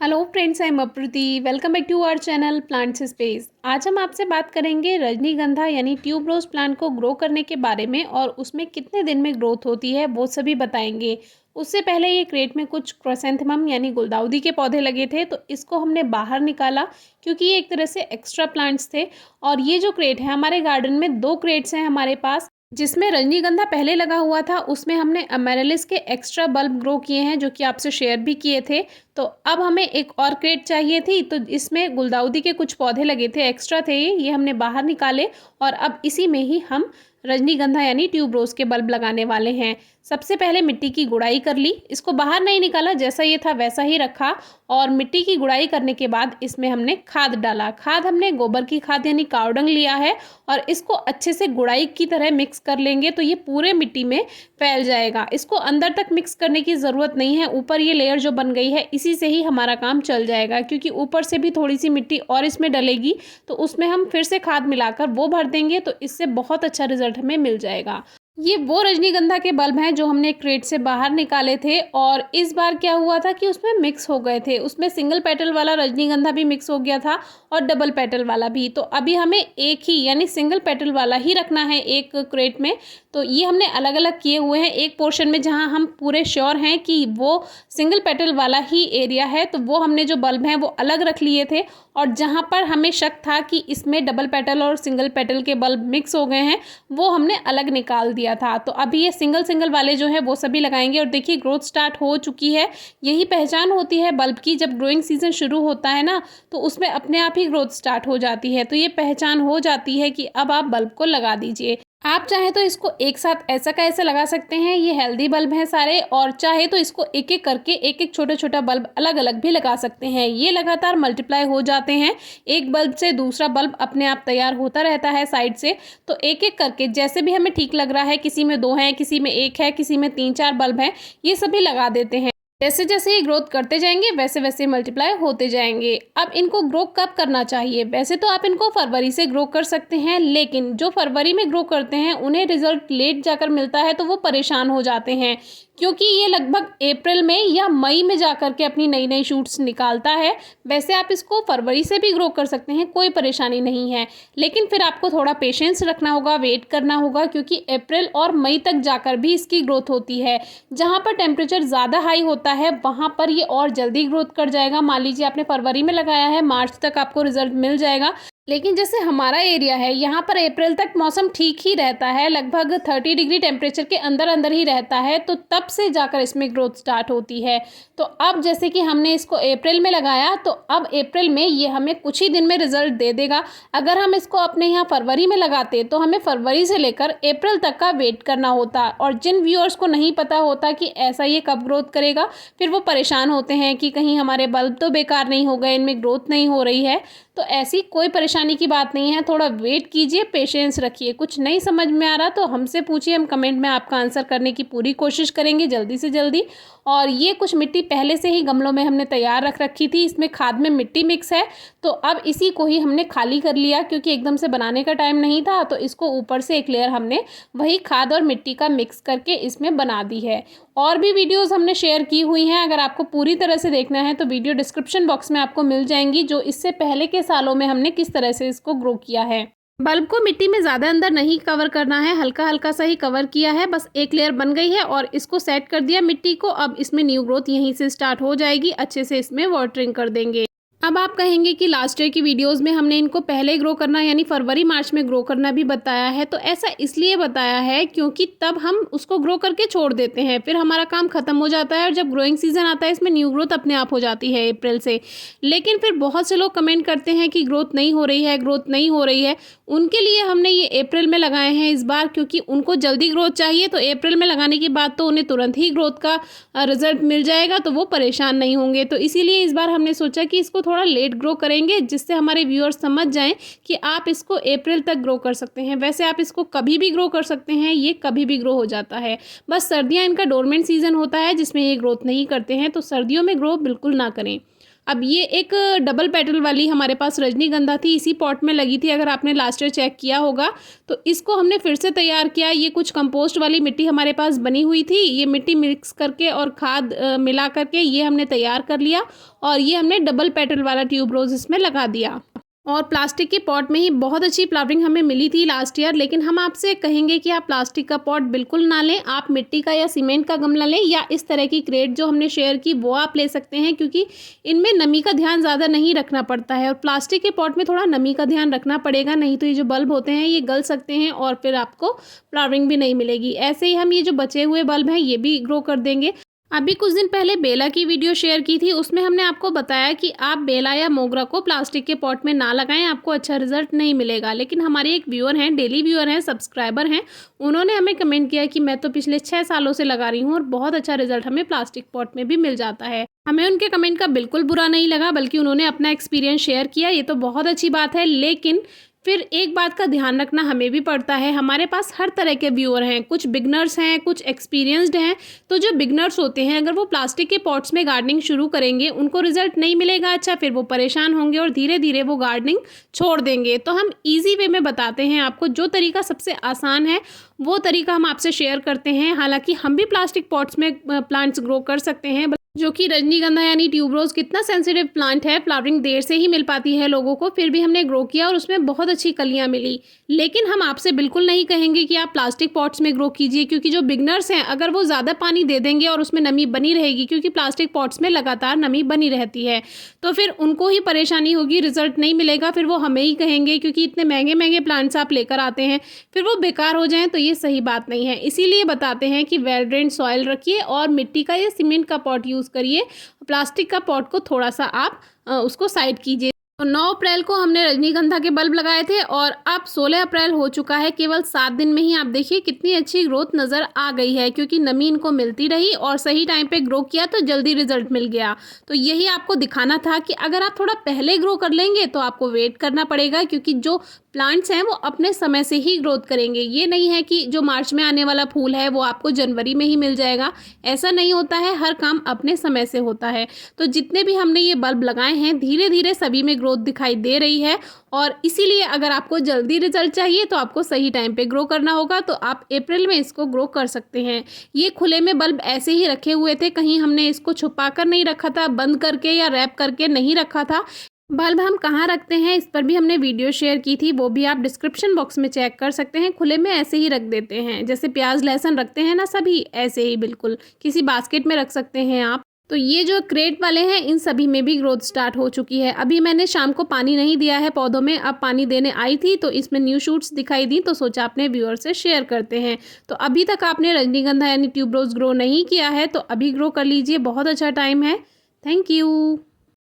Hello friends, I am Aprati. Welcome back to our channel plants space. आज हम आपसे बात करेंगे रजनीगंधा यानी ट्यूबरोज प्लांट को ग्रो करने के बारे में और उसमें कितने दिन में ग्रोथ होती है वो सभी बताएंगे। उससे पहले ये क्रेट में कुछ क्रोसेंथेमम यानी गुलदाउदी के पौधे लगे थे, तो इसको हमने बाहर निकाला क्योंकि ये एक तरह से एक्स्ट्रा प्लांट्स थे। और ये जो क्रेट है, हमारे गार्डन में 2 क्रेट्स हैं हमारे पास, जिसमें रजनीगंधा पहले लगा हुआ था। उसमें हमने अमेरेलिस के एक्स्ट्रा बल्ब ग्रो किए हैं, जो कि आपसे शेयर भी किए थे। तो अब हमें एक और क्रेट चाहिए थी, तो इसमें गुलदाउदी के कुछ पौधे लगे थे, एक्स्ट्रा थे ये हमने बाहर निकाले। और अब इसी में ही हम रजनीगंधा यानी ट्यूबरोज के बल्ब लगाने वाले हैं। सबसे पहले मिट्टी की गुड़ाई कर ली, इसको बाहर नहीं निकाला, जैसा ये था वैसा ही रखा। और मिट्टी की गुड़ाई करने के बाद इसमें हमने खाद डाला। खाद हमने गोबर की खाद यानी काव डंग लिया है और इसको अच्छे से गुड़ाई की तरह मिक्स कर लेंगे, तो ये पूरे मिट्टी में फैल जाएगा। इसको अंदर तक मिक्स करने की ज़रूरत नहीं है, ऊपर ये लेयर जो बन गई है इसी से ही हमारा काम चल जाएगा, क्योंकि ऊपर से भी थोड़ी सी मिट्टी और इसमें डलेगी, तो उसमें हम फिर से खाद मिलाकर वो भर देंगे, तो इससे बहुत अच्छा रिजल्ट हमें मिल जाएगा। ये वो रजनीगंधा के बल्ब हैं जो हमने क्रेट से बाहर निकाले थे, और इस बार क्या हुआ था कि उसमें मिक्स हो गए थे। उसमें सिंगल पेटल वाला रजनीगंधा भी मिक्स हो गया था और डबल पेटल वाला भी। तो अभी हमें एक ही यानी सिंगल पेटल वाला ही रखना है एक क्रेट में। तो ये हमने अलग अलग किए हुए हैं। एक पोर्शन में जहाँ हम पूरे श्योर हैं कि वो सिंगल पेटल वाला ही एरिया है, तो वो हमने जो बल्ब हैं वो अलग रख लिए थे। और जहाँ पर हमें शक था कि इसमें डबल पेटल और सिंगल पेटल के बल्ब मिक्स हो गए हैं, वो हमने अलग निकाल दिया था। तो अभी ये सिंगल सिंगल वाले जो है वो सभी लगाएंगे। और देखिए ग्रोथ स्टार्ट हो चुकी है। यही पहचान होती है बल्ब की, जब ग्रोइंग सीजन शुरू होता है ना, तो उसमें अपने आप ही ग्रोथ स्टार्ट हो जाती है। तो ये पहचान हो जाती है कि अब आप बल्ब को लगा दीजिए। आप चाहे तो इसको एक साथ ऐसा का ऐसा लगा सकते हैं, ये हेल्दी बल्ब हैं सारे। और चाहे तो इसको एक एक करके एक एक छोटा छोटा बल्ब अलग अलग भी लगा सकते हैं, ये लगातार मल्टीप्लाई हो जाते हैं। एक बल्ब से दूसरा बल्ब अपने आप तैयार होता रहता है साइड से। तो एक एक करके जैसे भी हमें ठीक लग रहा है, किसी में 2 हैं, किसी में 1 है, किसी में 3-4 बल्ब हैं, ये सभी लगा देते हैं। जैसे जैसे ये ग्रोथ करते जाएंगे वैसे वैसे मल्टीप्लाई होते जाएंगे। अब इनको ग्रो कब करना चाहिए? वैसे तो आप इनको फरवरी से ग्रो कर सकते हैं, लेकिन जो फरवरी में ग्रो करते हैं उन्हें रिजल्ट लेट जाकर मिलता है, तो वो परेशान हो जाते हैं, क्योंकि ये लगभग अप्रैल में या मई में जाकर के अपनी नई नई शूट्स निकालता है। वैसे आप इसको फरवरी से भी ग्रो कर सकते हैं, कोई परेशानी नहीं है। लेकिन फिर आपको थोड़ा पेशेंस रखना होगा, वेट करना होगा, क्योंकि अप्रैल और मई तक जाकर भी इसकी ग्रोथ होती है। जहाँ पर टेम्परेचर ज़्यादा हाई होता है वहाँ पर ये और जल्दी ग्रोथ कर जाएगा। मान लीजिए आपने फरवरी में लगाया है, मार्च तक आपको रिजल्ट मिल जाएगा। लेकिन जैसे हमारा एरिया है, यहाँ पर अप्रैल तक मौसम ठीक ही रहता है, लगभग 30 डिग्री टेम्परेचर के अंदर अंदर ही रहता है, तो तब से जाकर इसमें ग्रोथ स्टार्ट होती है। तो अब जैसे कि हमने इसको अप्रैल में लगाया, तो अब अप्रैल में ये हमें कुछ ही दिन में रिजल्ट दे देगा। अगर हम इसको अपने यहाँ फरवरी में लगाते तो हमें फरवरी से लेकर अप्रैल तक का वेट करना होता। और जिन व्यूअर्स को नहीं पता होता कि ऐसा ये कब ग्रोथ करेगा, फिर वो परेशान होते हैं कि कहीं हमारे बल्ब तो बेकार नहीं हो गए, इनमें ग्रोथ नहीं हो रही है। तो ऐसी कोई परेशानी की बात नहीं है, थोड़ा वेट कीजिए, पेशेंस रखिए। कुछ नहीं समझ में आ रहा तो हमसे पूछिए, हम कमेंट में आपका आंसर करने की पूरी कोशिश करेंगे जल्दी से जल्दी। और ये कुछ मिट्टी पहले से ही गमलों में हमने तैयार रख रखी थी, इसमें खाद में मिट्टी मिक्स है, तो अब इसी को ही हमने खाली कर लिया, क्योंकि एकदम से बनाने का टाइम नहीं था। तो इसको ऊपर से एक लेयर हमने वही खाद और मिट्टी का मिक्स करके इसमें बना दी है। और भी वीडियोस हमने शेयर की हुई हैं, अगर आपको पूरी तरह से देखना है तो वीडियो डिस्क्रिप्शन बॉक्स में आपको मिल जाएंगी, जो इससे पहले के सालों में हमने किस तरह से इसको ग्रो किया है। बल्ब को मिट्टी में ज़्यादा अंदर नहीं कवर करना है, हल्का हल्का सा ही कवर किया है, बस एक लेयर बन गई है और इसको सेट कर दिया मिट्टी को। अब इसमें न्यू ग्रोथ यहीं से स्टार्ट हो जाएगी, अच्छे से इसमें वाटरिंग कर देंगे। अब आप कहेंगे कि लास्ट ईयर की वीडियोस में हमने इनको पहले ग्रो करना यानी फरवरी मार्च में ग्रो करना भी बताया है, तो ऐसा इसलिए बताया है क्योंकि तब हम उसको ग्रो करके छोड़ देते हैं, फिर हमारा काम खत्म हो जाता है और जब ग्रोइंग सीजन आता है इसमें न्यू ग्रोथ अपने आप हो जाती है अप्रैल से। लेकिन फिर बहुत से लोग कमेंट करते हैं कि ग्रोथ नहीं हो रही है, ग्रोथ नहीं हो रही है। उनके लिए हमने ये अप्रैल में लगाए हैं इस बार, क्योंकि उनको जल्दी ग्रोथ चाहिए, तो अप्रैल में लगाने के बाद तो उन्हें तुरंत ही ग्रोथ का रिजल्ट मिल जाएगा, तो वो परेशान नहीं होंगे। तो इसीलिए इस बार हमने सोचा कि इसको थोड़ा लेट ग्रो करेंगे, जिससे हमारे व्यूअर्स समझ जाएं कि आप इसको अप्रैल तक ग्रो कर सकते हैं। वैसे आप इसको कभी भी ग्रो कर सकते हैं, ये कभी भी ग्रो हो जाता है। बस सर्दियां इनका डोरमेंट सीजन होता है जिसमें ये ग्रोथ नहीं करते हैं, तो सर्दियों में ग्रो बिल्कुल ना करें। अब ये एक डबल पेटल वाली हमारे पास रजनीगंधा थी, इसी पॉट में लगी थी, अगर आपने लास्ट ईयर चेक किया होगा। तो इसको हमने फिर से तैयार किया। ये कुछ कंपोस्ट वाली मिट्टी हमारे पास बनी हुई थी, ये मिट्टी मिक्स करके और खाद मिला करके ये हमने तैयार कर लिया और ये हमने डबल पेटल वाला ट्यूबरोज इसमें लगा दिया। और प्लास्टिक के पॉट में ही बहुत अच्छी फ्लावरिंग हमें मिली थी लास्ट ईयर। लेकिन हम आपसे कहेंगे कि आप प्लास्टिक का पॉट बिल्कुल ना लें, आप मिट्टी का या सीमेंट का गमला लें, या इस तरह की क्रेट जो हमने शेयर की वो आप ले सकते हैं, क्योंकि इनमें नमी का ध्यान ज़्यादा नहीं रखना पड़ता है। और प्लास्टिक के पॉट में थोड़ा नमी का ध्यान रखना पड़ेगा, नहीं तो ये जो बल्ब होते हैं ये गल सकते हैं और फिर आपको फ्लावरिंग भी नहीं मिलेगी। ऐसे ही हम ये जो बचे हुए बल्ब हैं ये भी ग्रो कर देंगे। अभी कुछ दिन पहले बेला की वीडियो शेयर की थी, उसमें हमने आपको बताया कि आप बेला या मोगरा को प्लास्टिक के पॉट में ना लगाएं, आपको अच्छा रिजल्ट नहीं मिलेगा। लेकिन हमारे एक व्यूअर हैं, डेली व्यूअर हैं, सब्सक्राइबर हैं, उन्होंने हमें कमेंट किया कि मैं तो पिछले 6 सालों से लगा रही हूँ और बहुत अच्छा रिजल्ट हमें प्लास्टिक पॉट में भी मिल जाता है। हमें उनके कमेंट का बिल्कुल बुरा नहीं लगा, बल्कि उन्होंने अपना एक्सपीरियंस शेयर किया, ये तो बहुत अच्छी बात है। लेकिन फिर एक बात का ध्यान रखना हमें भी पड़ता है, हमारे पास हर तरह के व्यूअर हैं, कुछ बिगनर्स हैं, कुछ एक्सपीरियंस्ड हैं। तो जो बिगनर्स होते हैं, अगर वो प्लास्टिक के पॉट्स में गार्डनिंग शुरू करेंगे, उनको रिजल्ट नहीं मिलेगा अच्छा, फिर वो परेशान होंगे और धीरे धीरे वो गार्डनिंग छोड़ देंगे। तो हम ईजी वे में बताते हैं आपको, जो तरीका सबसे आसान है वो तरीका हम आपसे शेयर करते हैं। हालांकि हम भी प्लास्टिक पॉट्स में प्लांट्स ग्रो कर सकते हैं, जो कि रजनीगंधा यानी ट्यूबरोज कितना सेंसिटिव प्लांट है, फ्लावरिंग देर से ही मिल पाती है लोगों को, फिर भी हमने ग्रो किया और उसमें बहुत अच्छी कलियां मिली। लेकिन हम आपसे बिल्कुल नहीं कहेंगे कि आप प्लास्टिक पॉट्स में ग्रो कीजिए, क्योंकि जो बिगनर्स हैं अगर वो ज़्यादा पानी दे देंगे और उसमें नमी बनी रहेगी, क्योंकि प्लास्टिक पॉट्स में लगातार नमी बनी रहती है, तो फिर उनको ही परेशानी होगी, रिजल्ट नहीं मिलेगा, फिर वो हमें ही कहेंगे क्योंकि इतने महंगे महंगे प्लांट्स आप लेकर आते हैं, फिर वो बेकार हो जाएं, तो ये सही बात नहीं है। इसीलिए बताते हैं कि वेल ड्रेन्ड सॉइल रखिए और मिट्टी का या सीमेंट का पॉट यूज़ करिए। प्लास्टिक का पॉट को थोड़ा सा आप उसको साइड कीजिए। तो 9 अप्रैल को हमने रजनीगंधा के बल्ब लगाए थे और अब 16 अप्रैल हो चुका है। केवल 7 दिन में ही आप देखिए कितनी अच्छी ग्रोथ नज़र आ गई है, क्योंकि नमी इनको मिलती रही और सही टाइम पे ग्रो किया तो जल्दी रिजल्ट मिल गया। तो यही आपको दिखाना था कि अगर आप थोड़ा पहले ग्रो कर लेंगे तो आपको वेट करना पड़ेगा, क्योंकि जो प्लांट्स हैं वो अपने समय से ही ग्रोथ करेंगे। ये नहीं है कि जो मार्च में आने वाला फूल है वो आपको जनवरी में ही मिल जाएगा, ऐसा नहीं होता है, हर काम अपने समय से होता है। तो जितने भी हमने ये बल्ब लगाए हैं धीरे धीरे सभी में ग्रोथ दिखाई दे रही है, और इसीलिए अगर आपको जल्दी रिजल्ट चाहिए तो आपको सही टाइम पे ग्रो करना होगा। तो आप अप्रैल में इसको ग्रो कर सकते हैं। ये खुले में बल्ब ऐसे ही रखे हुए थे, कहीं हमने इसको छुपा कर नहीं रखा था, बंद करके या रैप करके नहीं रखा था। बल्ब हम कहाँ रखते हैं इस पर भी हमने वीडियो शेयर की थी, वो भी आप डिस्क्रिप्शन बॉक्स में चेक कर सकते हैं। खुले में ऐसे ही रख देते हैं, जैसे प्याज लहसुन रखते हैं ना सभी, ऐसे ही बिल्कुल किसी बास्केट में रख सकते हैं आप। तो ये जो क्रेट वाले हैं इन सभी में भी ग्रोथ स्टार्ट हो चुकी है। अभी मैंने शाम को पानी नहीं दिया है पौधों में, अब पानी देने आई थी तो इसमें न्यू शूट्स दिखाई दी, तो सोचा अपने व्यूअर से शेयर करते हैं। तो अभी तक आपने रजनीगंधा यानी ट्यूबरोज ग्रो नहीं किया है तो अभी ग्रो कर लीजिए, बहुत अच्छा टाइम है। Thank you.